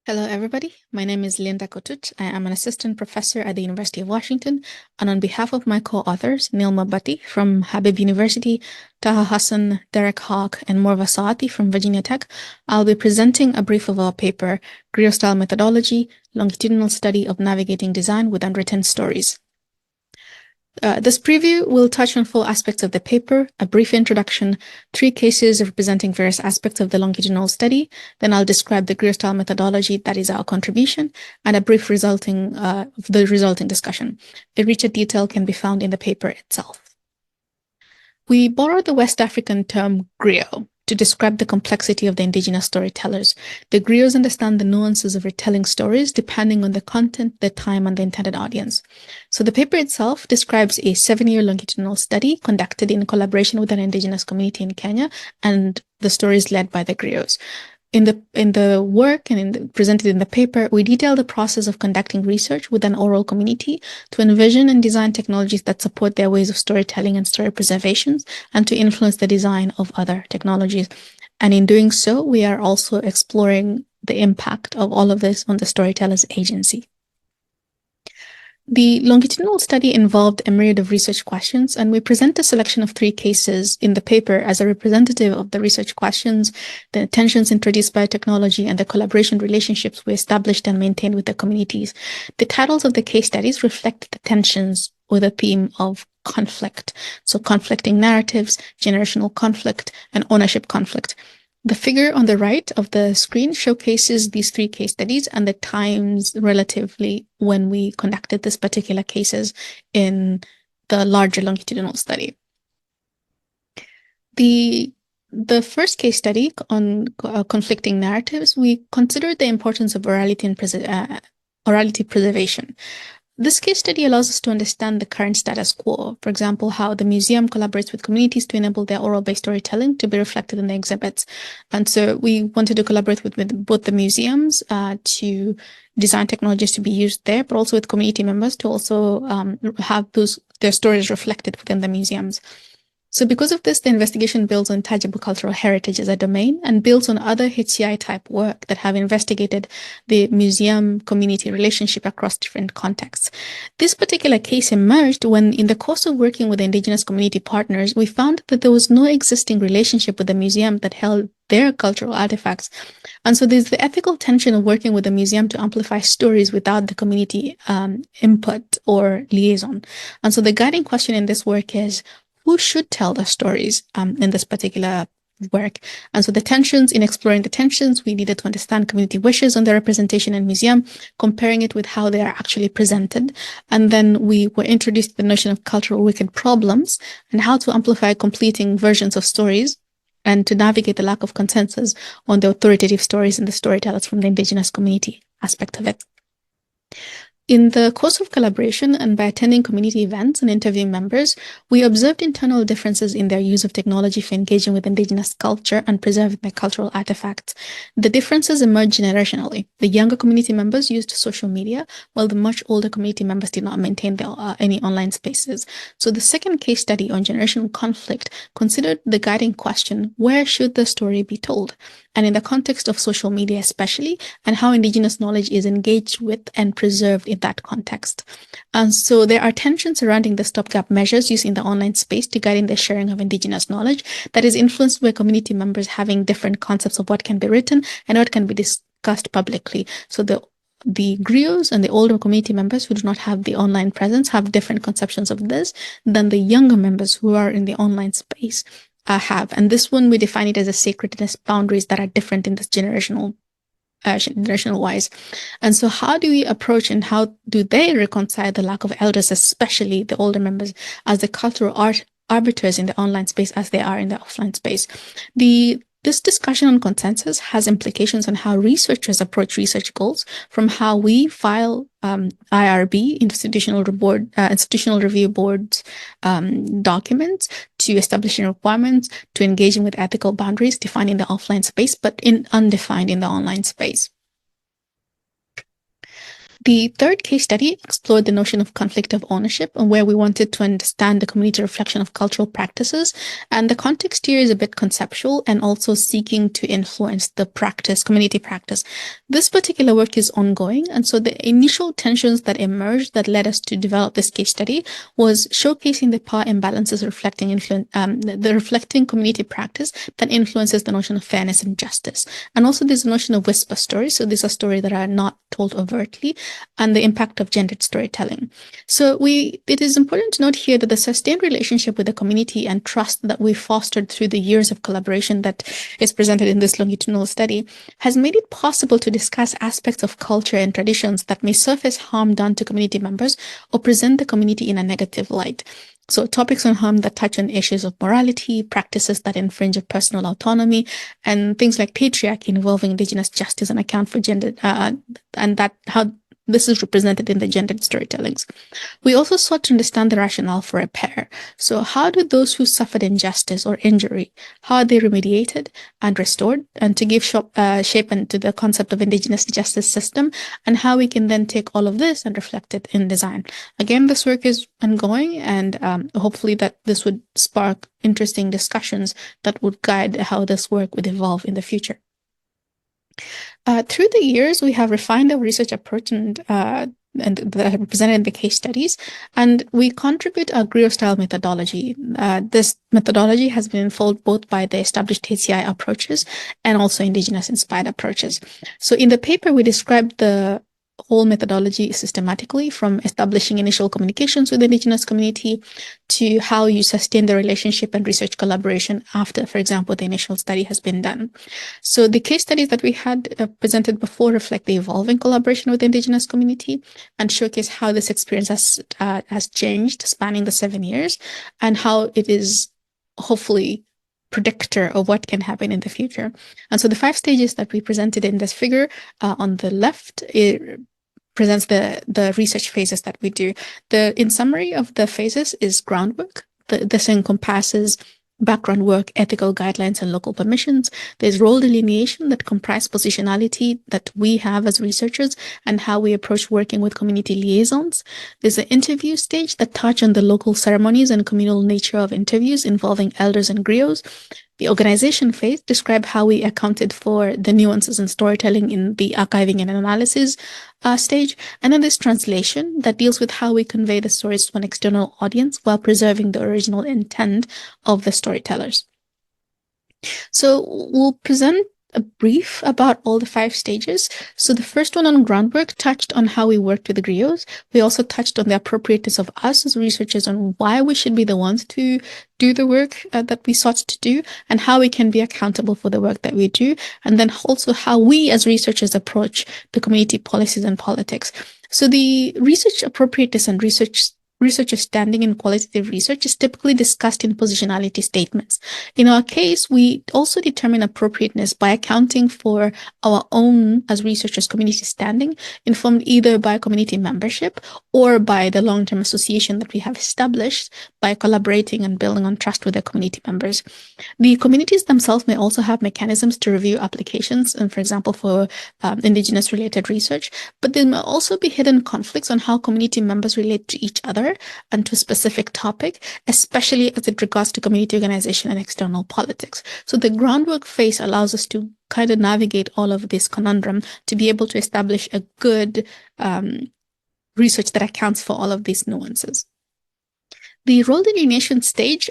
Hello, everybody. My name is Lindah Kotut. I am an assistant professor at the University of Washington. And on behalf of my co-authors, Neelma Bhatti from Habib University, Taha Hassan, Derek Haqq, and Morva Saaty from Virginia Tech, I'll be presenting a brief of our paper, Griot-Style Methodology, Longitudinal Study of Navigating Design with Unwritten Stories. This preview will touch on 4 aspects of the paper, a brief introduction, 3 cases representing various aspects of the longitudinal study. Then I'll describe the Griot-Style methodology, that is our contribution, and a brief resulting discussion. A richer detail can be found in the paper itself. We borrowed the West African term griot to describe the complexity of the indigenous storytellers. The griots understand the nuances of retelling stories depending on the content, the time, and the intended audience. So the paper itself describes a 7-year longitudinal study conducted in collaboration with an indigenous community in Kenya, and the stories led by the griots. In the work and presented in the paper, we detail the process of conducting research with an oral community to envision and design technologies that support their ways of storytelling and story preservation, and to influence the design of other technologies. And in doing so, we are also exploring the impact of all of this on the storyteller's agency. The longitudinal study involved a myriad of research questions, and we present a selection of 3 cases in the paper as a representative of the research questions, the tensions introduced by technology, and the collaboration relationships we established and maintained with the communities. The titles of the case studies reflect the tensions with a theme of conflict. So conflicting narratives, generational conflict, and ownership conflict. The figure on the right of the screen showcases these 3 case studies and the times relatively when we conducted these particular cases in the larger longitudinal study. The first case study on conflicting narratives, we considered the importance of orality and orality preservation. This case study allows us to understand the current status quo. For example, how the museum collaborates with communities to enable their oral-based storytelling to be reflected in the exhibits. And so we wanted to collaborate with both the museums to design technologies to be used there, but also with community members to also have their stories reflected within the museums. So because of this, the investigation builds on tangible cultural heritage as a domain and builds on other HCI-type work that have investigated the museum-community relationship across different contexts. This particular case emerged when, in the course of working with indigenous community partners, we found that there was no existing relationship with the museum that held their cultural artifacts. And so there's the ethical tension of working with the museum to amplify stories without the community input or liaison. And so the guiding question in this work is, who should tell the stories in this particular work? And so the tensions, in exploring the tensions, we needed to understand community wishes on their representation in museum, comparing it with how they are actually presented. And then we were introduced to the notion of cultural wicked problems and how to amplify completing versions of stories and to navigate the lack of consensus on the authoritative stories and the storytellers from the indigenous community aspect of it. In the course of collaboration and by attending community events and interviewing members, we observed internal differences in their use of technology for engaging with indigenous culture and preserving their cultural artifacts. The differences emerged generationally. The younger community members used social media, while the much older community members did not maintain any online spaces. So the second case study on generational conflict considered the guiding question, where should the story be told? And in the context of social media especially, and how indigenous knowledge is engaged with and preserved in that context. And so there are tensions surrounding the stopgap measures used in the online space to guide in the sharing of indigenous knowledge that is influenced by community members having different concepts of what can be written and what can be discussed publicly. So the griots and the older community members who do not have the online presence have different conceptions of this than the younger members who are in the online space have. And this one, we define it as a sacredness boundaries that are different in this generational wise. And so how do we approach and how do they reconcile the lack of elders, especially the older members, as the cultural arbiters in the online space as they are in the offline space? This discussion on consensus has implications on how researchers approach research goals, from how we file IRB, Institutional Review Board's documents, to establishing requirements, to engaging with ethical boundaries defined in the offline space, but undefined in the online space. The third case study explored the notion of conflict of ownership, and where we wanted to understand the community reflection of cultural practices. And the context here is a bit conceptual and also seeking to influence the practice, community practice. This particular work is ongoing, and so the initial tensions that emerged that led us to develop this case study was showcasing the power imbalances reflecting reflecting community practice that influences the notion of fairness and justice. And also there's a notion of whisper stories. So these are stories that are not told overtly, and the impact of gendered storytelling. So it is important to note here that the sustained relationship with the community and trust that we fostered through the years of collaboration that is presented in this longitudinal study has made it possible to discuss aspects of culture and traditions that may surface harm done to community members or present the community in a negative light. So topics on harm that touch on issues of morality, practices that infringe of personal autonomy, and things like patriarchy involving indigenous justice and account for gender, and that how this is represented in the gendered storytellings. We also sought to understand the rationale for repair. So how do those who suffered injustice or injury, how are they remediated and restored, and to give shape into the concept of indigenous justice system, and how we can then take all of this and reflect it in design. Again, this work is ongoing, and hopefully that this would spark interesting discussions that would guide how this work would evolve in the future. Through the years, we have refined our research approach and that are represented in the case studies, and we contribute a Griot-Style methodology. This methodology has been informed both by the established HCI approaches and also indigenous-inspired approaches. So in the paper, we described the whole methodology systematically, from establishing initial communications with the indigenous community to how you sustain the relationship and research collaboration after, for example, the initial study has been done. So the case studies that we had presented before reflect the evolving collaboration with the indigenous community and showcase how this experience has changed spanning the 7 years, and how it is hopefully predictor of what can happen in the future. And so the 5 stages that we presented in this figure on the left, it presents the research phases that we do. In summary of the phases is groundwork. This encompasses background work, ethical guidelines, and local permissions. There's role delineation that comprise positionality that we have as researchers and how we approach working with community liaisons. There's an interview stage that touch on the local ceremonies and communal nature of interviews involving elders and griots. The organization phase describe how we accounted for the nuances in storytelling in the archiving and analysis stage. And then there's translation that deals with how we convey the stories to an external audience while preserving the original intent of the storytellers. So we'll present a brief about all the 5 stages. So the first one on groundwork touched on how we worked with the griots. We also touched on the appropriateness of us as researchers on why we should be the ones to do the work that we sought to do, and how we can be accountable for the work that we do, and then also how we as researchers approach the community policies and politics. So the research appropriateness and researchers' standing in qualitative research is typically discussed in positionality statements. In our case, we also determine appropriateness by accounting for our own, as researchers, community standing, informed either by community membership or by the long-term association that we have established by collaborating and building on trust with their community members. The communities themselves may also have mechanisms to review applications, and for example, for indigenous-related research, but there may also be hidden conflicts on how community members relate to each other and to a specific topic, especially as it regards to community organization and external politics. So the groundwork phase allows us to kind of navigate all of this conundrum to be able to establish a good research that accounts for all of these nuances. The role delineation stage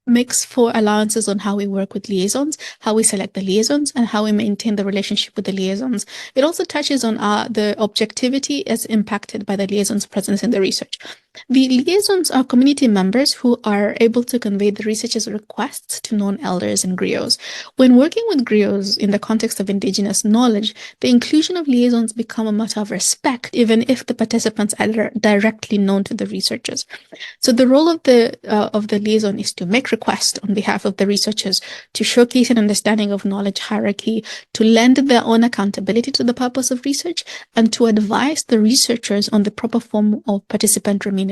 makes for allowances on how we work with liaisons, how we select the liaisons, and how we maintain the relationship with the liaisons. It also touches on the objectivity as impacted by the liaison's presence in the research. The liaisons are community members who are able to convey the researcher's requests to known elders and griots. When working with griots in the context of indigenous knowledge, the inclusion of liaisons become a matter of respect, even if the participants are directly known to the researchers. So the role of the liaison is to make requests on behalf of the researchers, to showcase an understanding of knowledge hierarchy, to lend their own accountability to the purpose of research, and to advise the researchers on the proper form of participant remuneration.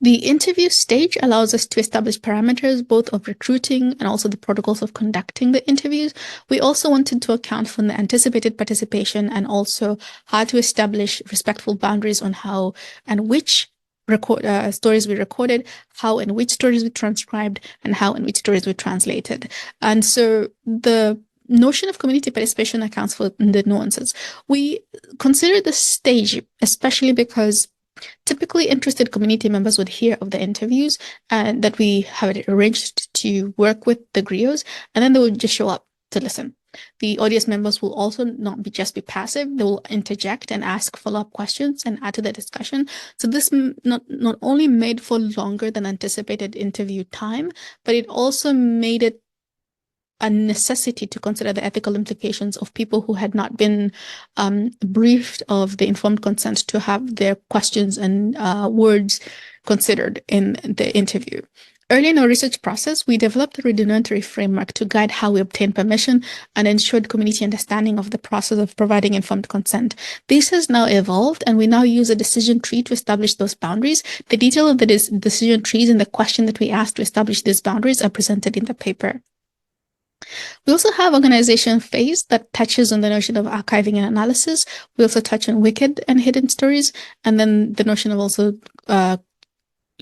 The interview stage allows us to establish parameters both of recruiting and also the protocols of conducting the interviews. We also wanted to account for the anticipated participation and also how to establish respectful boundaries on how and which stories we recorded, how and which stories we transcribed, and how and which stories we translated. And so the notion of community participation accounts for the nuances. We consider this stage, especially because typically interested community members would hear of the interviews and that we have arranged to work with the griots, and then they would just show up to listen. The audience members will also not just be passive. They will interject and ask follow-up questions and add to the discussion. So this not only made for longer than anticipated interview time, but it also made it a necessity to consider the ethical implications of people who had not been briefed of the informed consent to have their questions and words considered in the interview. Early in our research process, we developed a rudimentary framework to guide how we obtain permission and ensured community understanding of the process of providing informed consent. This has now evolved, and we now use a decision tree to establish those boundaries. The detail of the decision trees and the question that we asked to establish these boundaries are presented in the paper. We also have organization phase that touches on the notion of archiving and analysis. We also touch on wicked and hidden stories, and then the notion of also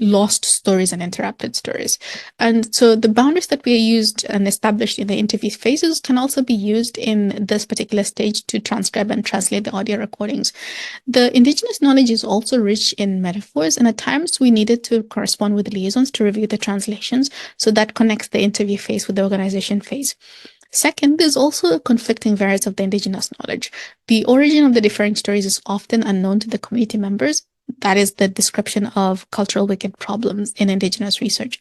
lost stories and interrupted stories. And so the boundaries that we used and established in the interview phases can also be used in this particular stage to transcribe and translate the audio recordings. The indigenous knowledge is also rich in metaphors, and at times we needed to correspond with liaisons to review the translations, so that connects the interview phase with the organization phase. Second, there's also conflicting variants of the indigenous knowledge. The origin of the differing stories is often unknown to the community members. That is the description of cultural wicked problems in indigenous research.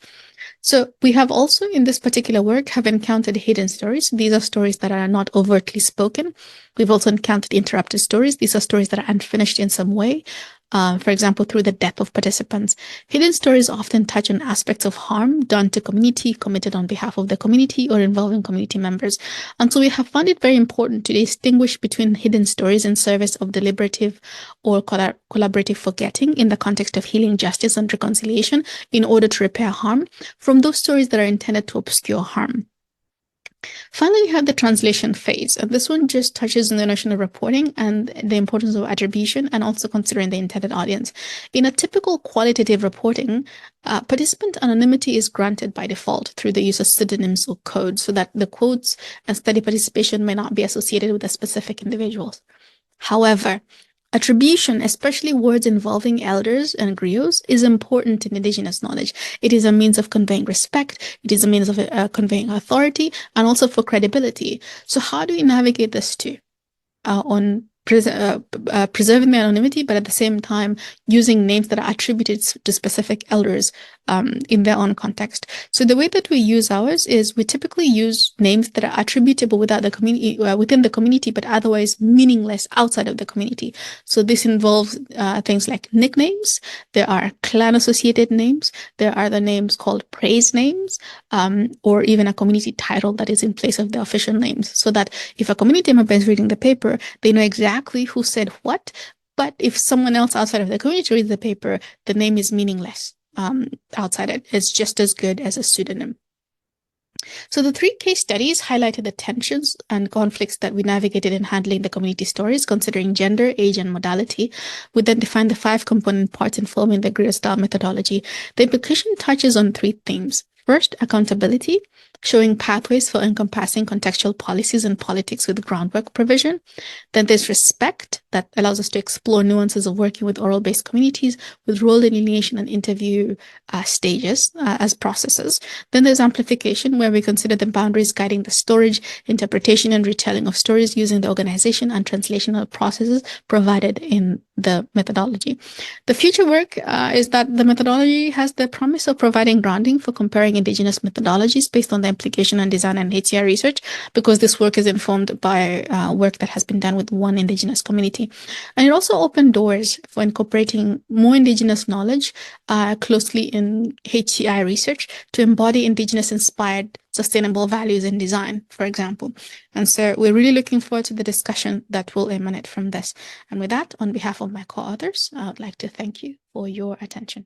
So we have also in this particular work have encountered hidden stories. These are stories that are not overtly spoken. We've also encountered interrupted stories. These are stories that are unfinished in some way. For example, through the death of participants. Hidden stories often touch on aspects of harm done to community, committed on behalf of the community, or involving community members. And so we have found it very important to distinguish between hidden stories in service of deliberative or collaborative forgetting in the context of healing, justice, and reconciliation in order to repair harm, from those stories that are intended to obscure harm. Finally, we have the translation phase, and this one just touches on the notion of reporting and the importance of attribution, and also considering the intended audience. In a typical qualitative reporting, participant anonymity is granted by default through the use of pseudonyms or codes, so that the quotes and study participation may not be associated with a specific individuals. However, attribution, especially words involving elders and griots, is important in indigenous knowledge. It is a means of conveying respect, it is a means of conveying authority, and also for credibility. So how do we navigate this too? On preserving the anonymity, but at the same time using names that are attributed to specific elders in their own context. So the way that we use ours is we typically use names that are attributable within the community, but otherwise meaningless outside of the community. So this involves things like nicknames. There are clan-associated names. There are the names called praise names, or even a community title that is in place of the official names, so that if a community member is reading the paper, they know exactly who said what. But if someone else outside of the community reads the paper, the name is meaningless outside it. It's just as good as a pseudonym. So the 3 case studies highlighted the tensions and conflicts that we navigated in handling the community stories, considering gender, age, and modality. We then defined the 5 component parts informing the Griot-Style methodology. The implication touches on 3 themes. First, accountability, showing pathways for encompassing contextual policies and politics with groundwork provision. Then there's respect, that allows us to explore nuances of working with oral-based communities with role delineation and interview stages as processes. Then there's amplification, where we consider the boundaries guiding the storage, interpretation, and retelling of stories using the organization and translational processes provided in the methodology. The future work is that the methodology has the promise of providing grounding for comparing indigenous methodologies based on the implication and design and HCI research, because this work is informed by work that has been done with one indigenous community. And it also opened doors for incorporating more indigenous knowledge closely in HCI research to embody indigenous-inspired sustainable values in design, for example. And so we're really looking forward to the discussion that will emanate from this. And with that, on behalf of my co-authors, I would like to thank you for your attention.